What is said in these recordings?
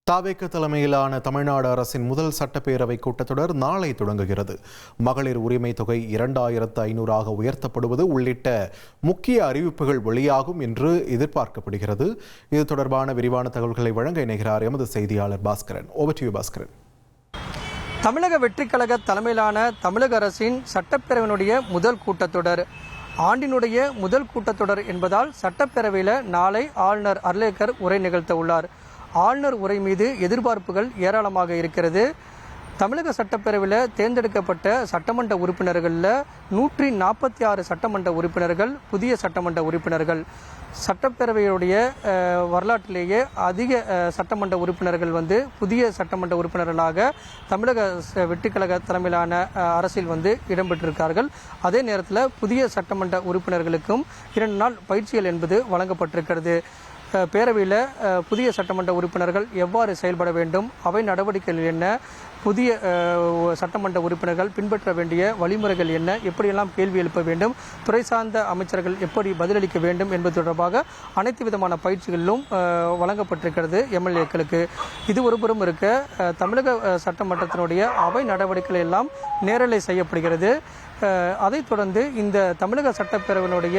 தாவேக தலைமையிலான தமிழ்நாடு அரசின் முதல் சட்டப்பேரவை கூட்டத்தொடர் நாளை தொடங்குகிறது. மகளிர் உரிமை தொகை 2500 உயர்த்தப்படுவது உள்ளிட்ட முக்கிய அறிவிப்புகள் வெளியாகும் என்று எதிர்பார்க்கப்படுகிறது. இது தொடர்பான விரிவான தகவல்களை வழங்க இணைகிறார் எமது செய்தியாளர் Baskaran. Over to you Baskaran. தமிழக வெற்றிக் கழக தலைமையிலான தமிழக அரசின் சட்டப்பேரவையினுடைய முதல் கூட்டத்தொடர் ஆண்டினுடைய முதல் கூட்டத்தொடர் என்பதால் சட்டப்பேரவையில் நாளை ஆளுநர் அர்லேக்கர் உரை நிகழ்த்த உள்ளார். ஆளுநர் உரை மீது எதிர்பார்ப்புகள் ஏராளமாக இருக்கிறது. தமிழக சட்டப்பேரவையில் தேர்ந்தெடுக்கப்பட்ட சட்டமன்ற உறுப்பினர்களில் 146 சட்டமன்ற உறுப்பினர்கள் புதிய சட்டமன்ற உறுப்பினர்கள். சட்டப்பேரவையுடைய வரலாற்றிலேயே அதிக சட்டமன்ற உறுப்பினர்கள் புதிய சட்டமன்ற உறுப்பினர்களாக தமிழக வெற்றிக் கழக தலைமையிலான அரசில் இடம்பெற்றிருக்கார்கள். அதே நேரத்தில் புதிய சட்டமன்ற உறுப்பினர்களுக்கும் 2 நாள் பயிற்சிகள் என்பது வழங்கப்பட்டிருக்கிறது. பேரவையில் புதிய சட்டமன்ற உறுப்பினர்கள் எவ்வாறு செயல்பட வேண்டும், அவை நடவடிக்கைகள் என்ன, புதிய சட்டமன்ற உறுப்பினர்கள் பின்பற்ற வேண்டிய வழிமுறைகள் என்ன, எப்படியெல்லாம் கேள்வி எழுப்ப வேண்டும், துறை சார்ந்த அமைச்சர்கள் எப்படி பதிலளிக்க வேண்டும் என்பது தொடர்பாக அனைத்து விதமான பயிற்சிகளிலும் வழங்கப்பட்டிருக்கிறது எம்எல்ஏக்களுக்கு. இது ஒருபுறம் இருக்க, தமிழக சட்டமன்றத்தினுடைய அவை நடவடிக்கைகள் எல்லாம் நேரலை செய்யப்படுகிறது. அதைத் தொடர்ந்து இந்த தமிழக சட்டப்பேரவையினுடைய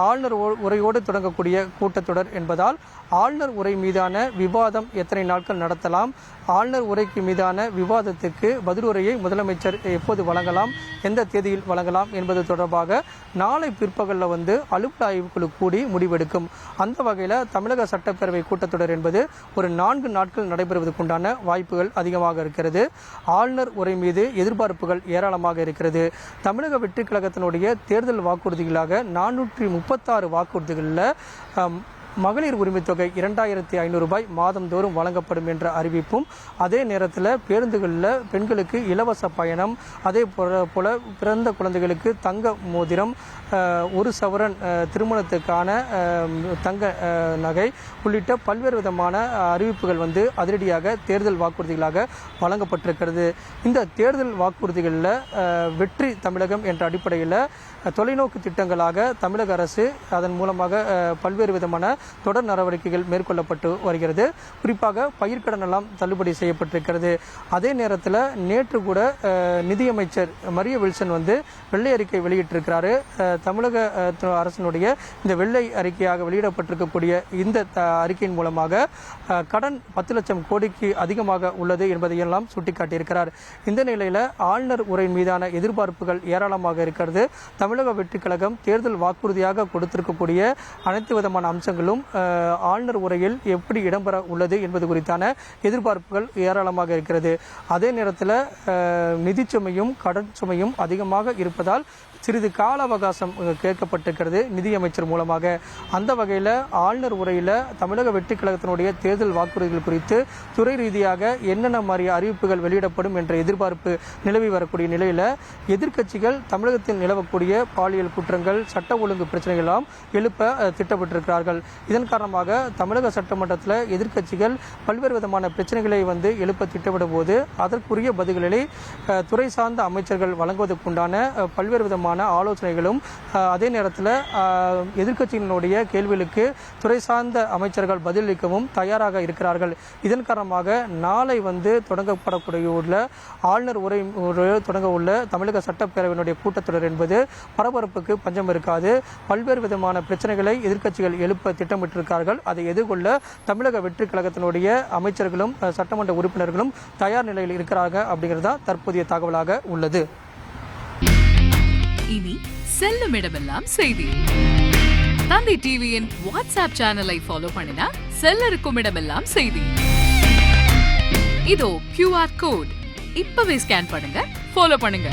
ஆளுநர் உரையோடு தொடங்கக்கூடிய கூட்டத்தொடர் என்பதால் ஆளுநர் உரை மீதான விவாதம் எத்தனை நாட்கள் நடத்தலாம், ஆளுநர் உரைக்கு மீதான விவாதத்துக்கு பதிலுரையை முதலமைச்சர் எப்போது வழங்கலாம், எந்த தேதியில் வழங்கலாம் என்பது தொடர்பாக நாளை பிற்பகலில் அலுவல் ஆய்வுக்குழு கூடி முடிவெடுக்கும். அந்த வகையில் தமிழக சட்டப்பேரவை கூட்டத்தொடர் என்பது ஒரு 4 நாட்கள் நடைபெறுவதற்குண்டான வாய்ப்புகள் அதிகமாக இருக்கிறது. ஆளுநர் உரை மீது எதிர்பார்ப்புகள் ஏராளமாக இருக்கிறது. தமிழக வெற்றிக் கழகத்தினுடைய தேர்தல் வாக்குறுதிகளாக 436 வாக்குறுதிகளில் மகளிர் உரிமை தொகை 2500 மாதந்தோறும் வழங்கப்படும் என்ற அறிவிப்பும், அதே நேரத்தில் பேருந்துகளில் பெண்களுக்கு இலவச பயணம், அதே போல பிறந்த குழந்தைகளுக்கு தங்க மோதிரம், 1 சவரன் திருமணத்துக்கான தங்க நகை உள்ளிட்ட பல்வேறு விதமான அறிவிப்புகள் அதிரடியாக தேர்தல் வாக்குறுதிகளாக வழங்கப்பட்டிருக்கிறது. இந்த தேர்தல் வாக்குறுதிகளில் வெற்றி தமிழகம் என்ற அடிப்படையில் தொலைநோக்கு திட்டங்களாக தமிழக அரசு அதன் மூலமாக பல்வேறு விதமான தொடர் நடவடிக்கைகள் மேற்கொள்ளப்பட்டு வருகிறது. குறிப்பாக பயிர்க்கடன் எல்லாம் தள்ளுபடி செய்யப்பட்டிருக்கிறது. அதே நேரத்தில் நேற்று கூட நிதியமைச்சர் மரிய வில்சன் வெள்ளை அறிக்கை வெளியிட்டிருக்கிறாரு. தமிழக அரசினுடைய இந்த வெள்ளை அறிக்கையாக வெளியிடப்பட்டிருக்கக்கூடிய இந்த அறிக்கையின் மூலமாக கடன் 10 லட்சம் கோடிக்கு அதிகமாக உள்ளது என்பதையெல்லாம் சுட்டிக்காட்டியிருக்கிறார். இந்த நிலையில் ஆளுநர் உரை மீதான எதிர்பார்ப்புகள் ஏராளமாக இருக்கிறது. தமிழக வெற்றிக் கழகம் தேர்தல் வாக்குறுதியாக கொடுத்திருக்கக்கூடிய அனைத்து விதமான அம்சங்களும் ஆளுநர் உரையில் எப்படி இடம்பெற உள்ளது என்பது குறித்தான எதிர்பார்ப்புகள் ஏராளமாக இருக்கிறது. அதே நேரத்தில் நிதி சுமையும் கடன் சுமையும் அதிகமாக இருப்பதால் சிறிது கால அவகாசம் கேட்கப்பட்டிருக்கிறது நிதியமைச்சர் மூலமாக. அந்த வகையில் ஆளுநர் உரையில் தமிழக வெற்றிக் கழகத்தினுடைய தேர்தல் வாக்குறுதிகள் குறித்து துறை ரீதியாக என்னென்ன மாதிரி அறிவிப்புகள் வெளியிடப்படும் என்ற எதிர்பார்ப்பு நிலவி வரக்கூடிய நிலையில் எதிர்க்கட்சிகள் தமிழகத்தில் நிலவக்கூடிய பாலியல் குற்றங்கள், சட்ட ஒழுங்கு பிரச்சனைகள் எல்லாம் எழுப்ப திட்டமிட்டிருக்கிறார்கள். இதன் காரணமாக தமிழக சட்டமன்றத்தில் எதிர்க்கட்சிகள் பல்வேறு விதமான பிரச்சனைகளை எழுப்ப திட்டமிடும் போது அதற்குரிய பதில்களை துறை சார்ந்த அமைச்சர்கள் வழங்குவதற்குண்டான பல்வேறு விதமான ஆலோசனைகளும், அதே நேரத்தில் எதிர்க்கட்சியினுடைய கேள்விகளுக்கு துறை சார்ந்த அமைச்சர்கள் பதிலளிக்கவும் தயாராக இருக்கிறார்கள். இதன் காரணமாக நாளை தொடங்கப்படக்கூடிய ஆளுநர் உரை தொடங்க உள்ள தமிழக சட்டப்பேரவையினுடைய கூட்டத்தொடர் என்பது பரபரப்புக்கு பஞ்சம் இருக்காது. பல்வேறு விதமான பிரச்சனைகளை எதிர்க்கட்சிகள் எழுப்ப திட்டமிட்டிருக்கிறார்கள். அதை எதிர்கொள்ள தமிழக வெற்றிக் கழகத்தினுடைய அமைச்சர்களும் சட்டமன்ற உறுப்பினர்களும் தயார் நிலையில் இருக்கிறார்கள் அப்படிங்கிறது தான் தற்போதைய தகவலாக உள்ளது. இனி செல்லும் இடமெல்லாம் செய்தி. தந்தி டிவியின் வாட்ஸ்அப் சேனலை ஃபாலோ பண்ணினா செல்ல இருக்கும் இடமெல்லாம் செய்தி. இதோ QR கோட் இப்பவே ஸ்கேன் பண்ணுங்க, ஃபாலோ பண்ணுங்க.